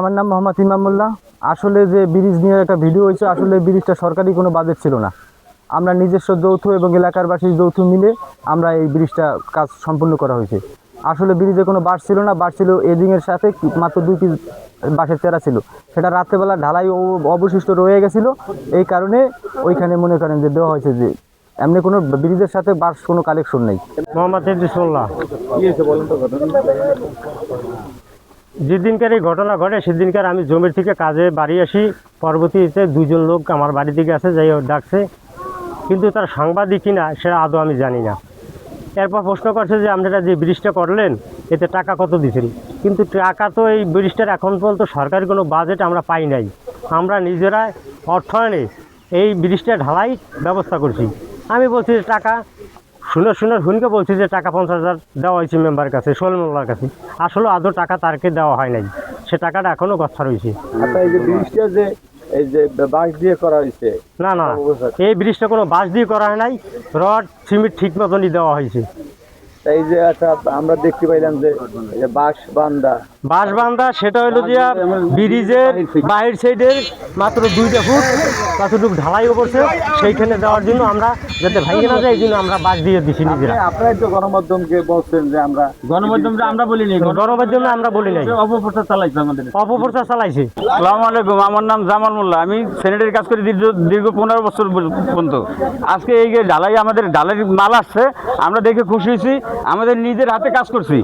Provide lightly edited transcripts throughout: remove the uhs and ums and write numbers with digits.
আমার নাম মোহাম্মদ ইমামুল্লাহ। আসলে যে ব্রিজ নিয়ে একটা ভিডিও হয়েছে, আসলে ব্রিজটা সরকারি কোনো বাজেট ছিল না। আমরা নিজস্ব যৌথ এবং এলাকারবাসীর যৌথ মিলে আমরা এই ব্রিজটা কাজ সম্পূর্ণ করা হয়েছে। আসলে ব্রিজে কোনো বাস ছিল না, বাস ছিল এজিংয়ের সাথে মাত্র 2 পিস বাঁশের চেরা ছিল। সেটা রাত্রেবেলা ঢালাই অবশিষ্ট রয়ে গেছিলো, এই কারণে ওইখানে মনে করেন যে দেওয়া হয়েছে। যে এমনি কোনো ব্রিজের সাথে বাস কোনো কালেকশন নেই। মোহাম্মদ ইদ্রিসুল্লাহ। যেদিনকার এই ঘটনা ঘটে সেদিনকার আমি জমির থেকে কাজে বাড়ি আসি। পরবর্তীতে 2জন লোক আমার বাড়ি থেকে আসে, যাই ডাকছে, কিন্তু তার সাংবাদিক কিনা সেটা আদৌ আমি জানি না। এরপর প্রশ্ন করছে যে আপনারা যে ব্রিজটা করলেন এতে টাকা কত দিয়েছেন, কিন্তু টাকা তো এই ব্রিজটার এখন পর্যন্ত সরকারি কোনো বাজেট আমরা পাই নাই। আমরা নিজেরা অর্থায়নে এই ব্রিজটা ঢালাই ব্যবস্থা করছি। আমি বলছি যে টাকা হুনকে বলছি যে টাকা 50,000 দেওয়া হয়েছে মেম্বারের কাছে, সোহেল কাছে। আসলে আদৌ টাকা তারকে দেওয়া হয় নাই, সে টাকাটা এখনও গচ্ছা রয়েছে। এই যে ব্রিজটা যে এই যে বাঁশ দিয়ে করা হয়েছে, না, এই ব্রিজটা কোনো বাঁশ দিয়ে করা হয় নাই, রড সিমেন্ট ঠিক মতনই দেওয়া হয়েছে। এই যে একটা আমরা দেখতে পাইলাম যে বাঁশ বান্দা সেটা হলো যে ব্রিজের বাইরের সাইডের মাত্র 2টা ফুট কতটুকু ঢালাই করছে, সেইখানে দেওয়ার জন্য আমরা যাতে ভাঙে না যায় এই জন্য আমরা বাঁশ দিয়ে দিচ্ছি নিজেরা। আপনারা তো গণমাধ্যমকে বলছেন যে আমরা আমরা বলি নাই, অপপ্রচার চালাইছে। আসসালামু আলাইকুম, আমার নাম জামাল মোল্লা। আমি স্যানিটারি কাজ করি দীর্ঘ 15 বছর পর্যন্ত। আজকে এই যে আমাদের ঢালাই মাল আসছে, আমরা দেখে খুশি হয়েছি। আমাদের নিজের হাতে কাজ করছি।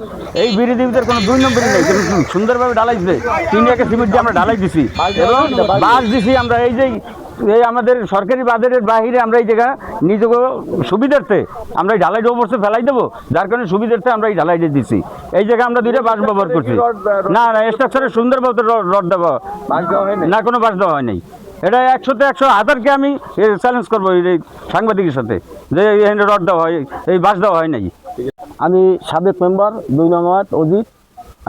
এই বিরোধীদের কোনো 2 নম্বরই নেই, সুন্দরভাবে ঢালাইছে। 3 একে সিমেন্ট দিয়ে আমরা ঢালাই দিছি এবং বাঁশ দিছি। আমরা এই আমাদের সরকারি বাজারের বাহিরে আমরা এই জায়গা নিজেকে সুবিধার্থে আমরা এই ঢালাই ওপরসে ফেলাই দেবো, যার কারণে সুবিধার্থে আমরা এই ঢালাই দিচ্ছি। এই জায়গায় আমরা 2টা বাঁশ ব্যবহার করছি। না, স্ট্রাকচারে সুন্দরভাবে রড দেওয়া না, কোনো বাঁশ দেওয়া হয় নাই। এটা 100-তে 100 হাজারকে আমি চ্যালেঞ্জ করবো এই সাংবাদিকের সাথে যে এখানে রড দেওয়া হয়, এই বাঁশ দেওয়া হয় নাই। আমি সাবেক মেম্বার 2 নং ওয়ার্ড অজিত।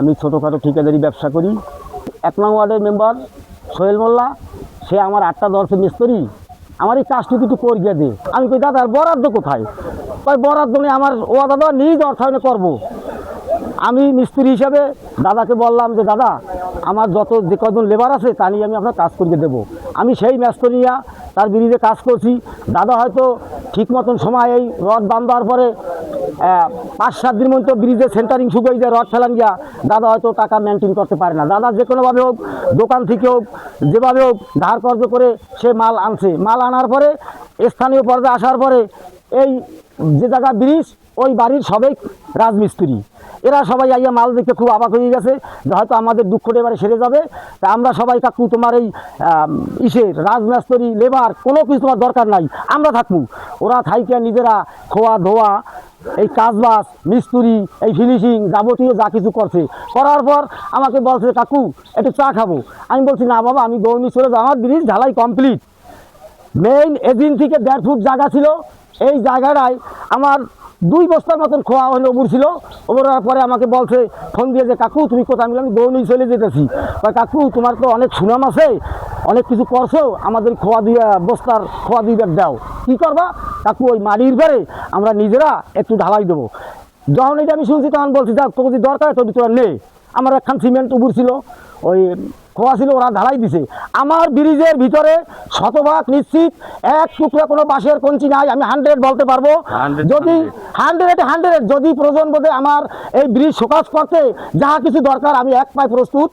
আমি ছোটোখাটো ঠিকাদারি ব্যবসা করি। 1 নং ওয়ার্ডের মেম্বার সোহেল মোল্লা, সে আমার 8টা 10 মিস্ত্রি আমার এই কাজটুকু একটু করিয়ে দে। আমি কই দাদা বরাদ্দ কোথায়? বরাদ্দ নেই, আমার ও দাদা নিজ অর্থায়নে করবো। আমি মিস্ত্রি হিসাবে দাদাকে বললাম যে দাদা আমার যে কজন লেবার আছে তা নিয়ে আমি আপনার কাজ করিয়ে দেবো। আমি সেই মিস্ত্রি নিয়ে তার ব্রিজে কাজ করছি। দাদা হয়তো ঠিক মতন সময় এই রড বাঁধার পরে 5-7 দিন মধ্যে ব্রিজে সেন্টারিং শুরু হয়ে যায়, রড ফেলান গিয়া দাদা হয়তো টাকা মেনটেন করতে পারে না। দাদা যে কোনোভাবে হোক, দোকান থেকে হোক, যেভাবে হোক ধার কর্জ করে সে মাল আনছে। মাল আনার পরে স্থানীয় পর্যায়ে আসার পরে এই যে জায়গা ব্রিজ, ওই বাড়ির সবাই রাজমিস্ত্রি, এরা সবাই আইয়া মাল দেখে খুব অবাক হয়ে গেছে যে হয়তো আমাদের দুঃখটা এবারে সেরে যাবে। তা আমরা সবাই কাকু তোমার এই রাজমিস্ত্রি লেবার কোনো কিছু তোমার দরকার নাই, আমরা থাকবো। ওরা থাইকে নিজেরা খোয়া ধোয়া এই কাজবাজ মিস্ত্রি এই ফিনিশিং যাবতীয় যা কিছু করছে। করার পর আমাকে বলছে কাকু একটু চা খাবো। আমি বলছি না বাবা, আমি দৌড়নি চলে যাবো, আমার ব্রিজ ঢালাই কমপ্লিট। মেইন এদিন থেকে 1.5 ফুট জায়গা ছিল, এই জায়গাটায় আমার 2 বস্তার মতন খোয়া হলে ওপর ছিল। ওপরার পরে আমাকে বলছে ফোন দিয়ে যে কাকু তুমি কোথায়? আমি দৌড়নি চলে যেতেছি। কাকু তোমার তো অনেক সুনাম আছে, অনেক কিছু করছো, আমাদের বস্তার খোয়া 2 ব্যাগ দাও। কী করবা কাকু? ওই মাটির ঘরে আমরা নিজেরা একটু ঢালাই দেবো। যখন এটা আমি শুনছি তখন বলছি যাক তোকে যদি দরকার তো তোরা নে। আমার একখান সিমেন্ট উপর ছিল, ওই খোয়া ছিল, ওরা ঢালাই দিছে। আমার ব্রিজের ভিতরে 100% নিশ্চিত 1 টুকরা কোনো বাঁশের কঞ্চি নাই। আমি 100 বলতে পারবো, যদি 100 যদি প্রয়োজন বোধে আমার এই ব্রিজ শোকাজ করতে যা কিছু দরকার আমি 1 পায়ে প্রস্তুত।